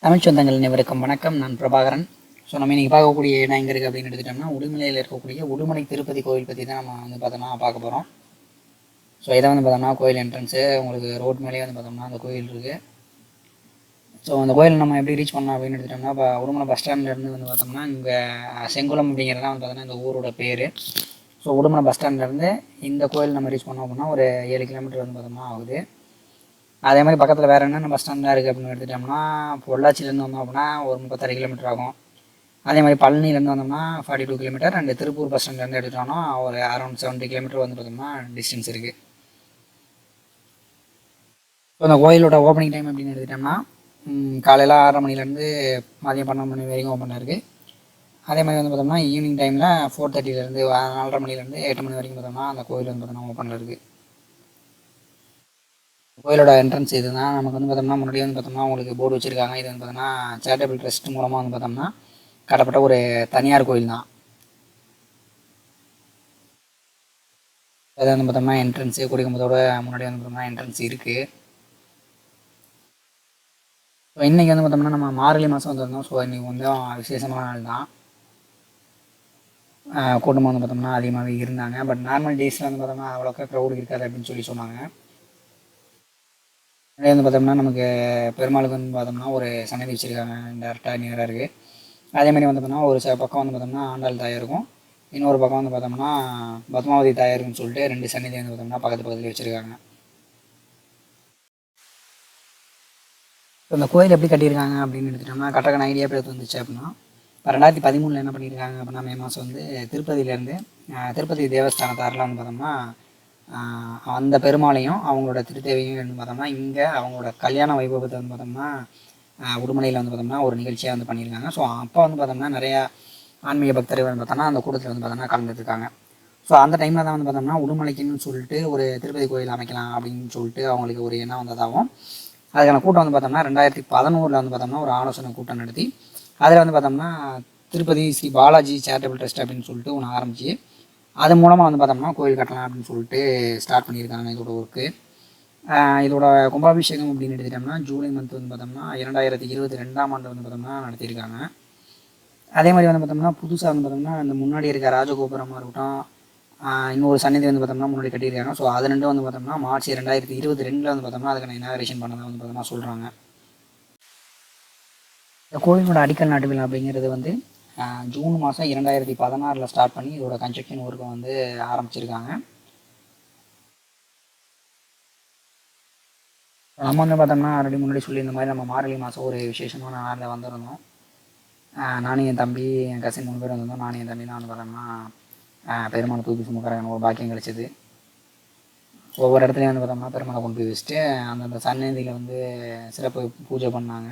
தமிழ் சொந்தங்கள் அனைவருக்கும் வணக்கம். நான் பிரபாகரன். ஸோ நம்ம இன்றைக்கி பார்க்கக்கூடிய இடம் எங்கே இருக்குது அப்படின்னு எடுத்துட்டோம்னா, உடுமலையில் இருக்கக்கூடிய உடுமலை திருப்பதி கோவில் பற்றி தான் நம்ம பார்த்தோம்னா பார்க்க போகிறோம். ஸோ இதை பார்த்தோம்னா கோயில் என்ட்ரன்ஸு உங்களுக்கு ரோட் மேலேயே பார்த்தோம்னா அந்த கோயில் இருக்குது. ஸோ அந்த கோயில் நம்ம எப்படி ரீச் பண்ணோம் அப்படின்னு எடுத்துட்டோம்னா, இப்போ உடுமலை பஸ் ஸ்டாண்ட்லேருந்து பார்த்தோம்னா இங்கே செங்குளம் அப்படிங்கிறது தான் பார்த்தோம்னா இந்த ஊரோட பேர். ஸோ உடுமலை பஸ் ஸ்டாண்ட்லேருந்து இந்த கோயில் நம்ம ரீச் பண்ணோம் அப்படின்னா ஒரு 7 கிலோமீட்டர் பார்த்தோம்னா ஆகுது. அதே மாதிரி பக்கத்தில் வேறு என்னென்ன பஸ் ஸ்டாண்டாக இருக்குது அப்படின்னு எடுத்துட்டோம்னா, பொள்ளாச்சியிலேருந்து வந்தோம் அப்படின்னா ஒரு 36 கிலோமீட்டர் ஆகும். அதே மாதிரி பழனிலேருந்து வந்தோம்னா 42 கிலோமீட்டர். அண்ட் திருப்பூர் பஸ் ஸ்டாண்ட்லேருந்து எடுத்துட்டோம்னா ஒரு அரௌண்ட் 70 கிலோமீட்டர் பார்த்தோம்னா டிஸ்டன்ஸ் இருக்குது. ஸோ அந்த கோயிலோட ஓப்பனிங் டைம் அப்படின்னு எடுத்துட்டோம்னா காலையில் 6:30 மணிலேருந்து மதியம் 12 மணி வரைக்கும் ஓப்பன் இருக்குது. அதே மாதிரி பார்த்தோம்னா ஈவினிங் டைமில் 4:30லேருந்து 4:30 மணிலேருந்து 8 மணி வரைக்கும் பார்த்தோம்னா அந்த கோயில் பார்த்தோம்னா ஓப்பனில் இருக்குது. கோயிலோட என்ட்ரன்ஸ் இது தான். நமக்கு பார்த்தோம்னா முன்னாடி பார்த்தோம்னா உங்களுக்கு போர்டு வச்சுருக்காங்க. இது பார்த்தோம்னா சேரிட்டபிள் ட்ரஸ்ட் மூலமாக பார்த்தோம்னா கட்டப்பட்ட ஒரு தனியார் கோயில் தான். அது பார்த்தோம்னா என்ட்ரன்ஸு கொடிக்கம்பத்தோட முன்னாடி பார்த்தோம்னா என்ட்ரன்ஸ் இருக்குது. ஸோ இன்றைக்கி பார்த்தோம்னா நம்ம மார்கழி மாதம் வந்திருந்தோம். ஸோ இன்றைக்கி விசேஷமான நாள் தான். கூட்டமாக பார்த்தோம்னா அதிகமாகவே இருந்தாங்க. பட் நார்மல் டேஸில் பார்த்தோம்னா அவ்வளோக்கா க்ரௌடு இருக்காது அப்படின்னு சொன்னாங்க. பார்த்தோம்னா நமக்கு பெருமாளுக்கு பார்த்தோம்னா ஒரு சன்னதி வச்சுருக்காங்க, டேரெக்டாக நேராக இருக்குது. அதே மாதிரி பார்த்தோம்னா ஒரு பக்கம் பார்த்தோம்னா ஆண்டாள் தாயார் இருக்கும். இன்னொரு பக்கம் பார்த்தோம்னா பத்மாவதி தாயாருக்குன்னு சொல்லிட்டு 2 சன்னதி பார்த்தோம்னா பக்கத்துலேயே வச்சுருக்காங்க. இந்த கோயில் எப்படி கட்டியிருக்காங்க அப்படின்னு எடுத்துட்டோம்னா கட்டக்கான ஐடியா எப்படி வந்துச்சு அப்படின்னா, இப்போ 2013 என்ன பண்ணியிருக்காங்க அப்படின்னா மே மாதம் திருப்பதியிலேருந்து திருப்பதி தேவஸ்தானத்தாரில் பார்த்தோம்னா அந்த பெருமாளையும் அவங்களோட திருத்தேவையும் பார்த்தோம்னா இங்கே அவங்களோட கல்யாண வைபவத்தை பார்த்தோம்னா உடுமலையில் பார்த்தோம்னா ஒரு நிகழ்ச்சியாக பண்ணியிருக்காங்க. ஸோ அப்போ பார்த்தோம்னா நிறையா ஆன்மீக பக்தர்கள் பார்த்தோம்னா அந்த கூட்டத்தில் பார்த்தோம்னா கலந்துருக்காங்க. ஸோ அந்த டைமில் தான் பார்த்தோம்னா உடுமலைக்குன்னு சொல்லிட்டு ஒரு திருப்பதி கோயில் அமைக்கலாம் அப்படின்னு சொல்லிட்டு அவங்களுக்கு ஒரு எண்ணம் வந்ததாகவும், அதுக்கான கூட்டம் பார்த்தோம்னா 2011 பார்த்தோம்னா ஒரு ஆலோசனை கூட்டம் நடத்தி அதில் பார்த்தோம்னா திருப்பதி ஸ்ரீ பாலாஜி சேரிட்டபிள் ட்ரஸ்ட் அப்படின்னு சொல்லிட்டு ஒன்று ஆரம்பித்து அது மூலமாக பார்த்தோம்னா கோயில் கட்டலாம் அப்படின்னு சொல்லிட்டு ஸ்டார்ட் பண்ணியிருக்காங்க இதோட ஒர்க்கு. இதோட கும்பாபிஷேகம் அப்படின்னு எடுத்துட்டோம்னா ஜூலை மந்த் பார்த்தோம்னா 2022ஆம் ஆண்டு பார்த்தோம்னா நடத்தியிருக்காங்க. அதே மாதிரி பார்த்தோம்னா புதுசாக பார்த்தோம்னா இந்த முன்னாடி இருக்க ராஜகோபுரமாக இருக்கட்டும், இன்னொரு சன்னதி பார்த்தோம்னா முன்னாடி கட்டியிருக்காங்க. ஸோ அது ரெண்டும் பார்த்தோம்னா மார்ச் 2022 பார்த்தோம்னா அதுக்கான இனாகரேஷன் பண்ணதை பார்த்தோம்னா சொல்கிறாங்க. இந்த கோயிலோட அடிக்கல் நாட்டு விழா அப்படிங்கிறது ஜூன் மாதம் 2016 ஸ்டார்ட் பண்ணி இதோட கன்ஸ்ட்ரக்ஷன் ஒர்க்கை ஆரம்பிச்சிருக்காங்க. நம்ம பார்த்தோம்னா ஆல்ரெடி முன்னாடி சொல்லி இந்த மாதிரி நம்ம மார்கழி மாதம் ஒரு விசேஷமான நாளில் வந்திருந்தோம். நானும் என் தம்பி என் கசின் 3 பேர் வந்திருந்தோம். நானும் என் தம்பி தான் பார்த்தோம்னா பெருமாளை தூக்கி சுமக்கிறதுக்கான ஒரு பாக்கியம் கிடைச்சிது. ஒவ்வொரு இடத்துலையும் பார்த்தோம்னா பெருமாளை கொண்டு போய் வச்சுட்டு அந்தந்த சன்னதியில் சிறப்பு பூஜை பண்ணாங்க.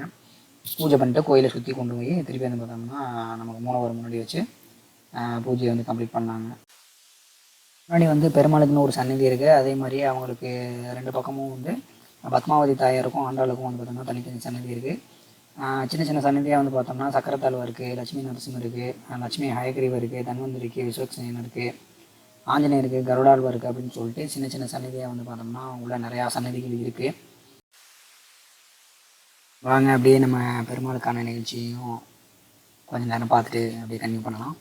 பூஜை பண்ணிட்டு கோயிலை சுற்றி கொண்டு போய் திருப்பி பார்த்தோம்னா நமக்கு மூலவர் முன்னாடி வச்சு பூஜையை கம்ப்ளீட் பண்ணாங்க. முன்னாடி பெருமாளுக்குன்னு ஒரு சன்னதி இருக்குது. அதே மாதிரி அவங்களுக்கு 2 பக்கமும் பத்மாவதி தாயாருக்கும் ஆண்டாளுக்கும் பார்த்தோம்னா தனித்தனி சன்னதி இருக்குது. சின்ன சின்ன சன்னதியாக பார்த்தோம்னா சக்கரத்தாழ்வா இருக்குது, லட்சுமி நரசிம்மர் இருக்குது, லட்சுமி ஹயக்ரீவர் இருக்குது, தன்வந்தரி இருக்குது, விஸ்வக்சேனர் இருக்குது, ஆஞ்சநேயர் இருக்குது, கருடாழ்வா இருக்குது அப்படின்னு சொல்லிட்டு சின்ன சின்ன சன்னதியாக பார்த்தோம்னா உள்ள நிறையா சன்னதிகள் இருக்குது. வாங்க அப்படியே நம்ம பெருமாளுக்கான நிகழ்ச்சியும் கொஞ்சம் நேரம் பார்த்துட்டு அப்படியே கன்டினியூ பண்ணலாம்.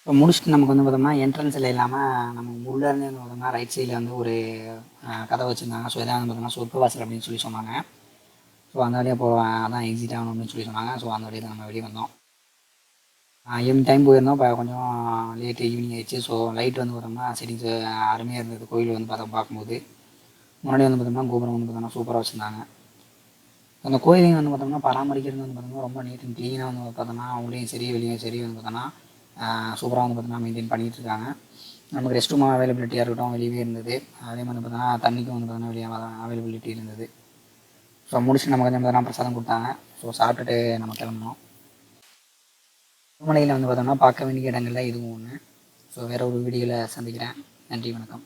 இப்போ முடிச்சுட்டு நமக்கு வந்து பார்த்தோம்னா என்ட்ரன்ஸில் இல்லாமல் நம்ம உள்ளேருந்து வந்து பார்த்தோம்னா ரைட் சைடில் வந்து ஒரு கதை வச்சுருந்தாங்க. ஸோ இதான் வந்து பார்த்தோம்னா சொர்க்கவாசல் அப்படின்னு சொல்லி சொன்னாங்க. ஸோ அந்த வழியாக அதான் எக்ஸிட் ஆகணும் அப்படின்னு சொல்லி சொன்னாங்க. ஸோ அந்த வழியாக தான் நம்ம வெளியே வந்தோம். ஈவினிங் டைம் போயிருந்தோம். இப்போ கொஞ்சம் லேட்டு ஈவினிங் ஆயிடுச்சு. ஸோ லைட் வந்து பார்த்தோம்னா செட்டிங்ஸ் அருமையாக இருந்தது. கோயில் வந்து பார்க்கும்போது முன்னாடி வந்து பார்த்தோம்னா கோபுரம் வந்து பார்த்தோம்னா சூப்பராக வச்சுருந்தாங்க. அந்த கோயிலையும் வந்து பார்த்தோம்னா பராமரிக்கிறது வந்து பார்த்தோம்னா ரொம்ப நீட் அண்ட் க்ளீனாக வந்து பார்த்தோம்னா உள்ளேயும் சரி வெளியும் சரி வந்து பார்த்தோம்னா சூப்பராக வந்து பார்த்தோம்னா மெயின்டைன் பண்ணிகிட்டு இருக்காங்க. நமக்கு ரெஸ்ட் ரூம் அவைலபிலிட்டியாக இருக்கட்டும் வெளியே இருந்தது. அதே மாதிரி பார்த்தோம்னா தண்ணிக்கும் வந்து பார்த்தோம்னா வெளியே அவைலபிலிட்டி இருந்தது. ஸோ முடிச்சு நமக்கு வந்து பார்த்தோம்னா பிரசாதம் கொடுத்தாங்க. ஸோ சாப்பிட்டுட்டு நம்ம கிளம்பணும். திருமலையில் வந்து பார்த்தோம்னா பார்க்க வேண்டிய இடங்கள்ல இதுவும் ஒன்று. ஸோ வேறு ஒரு வீடியோவில் சந்திக்கிறேன். நன்றி, வணக்கம்.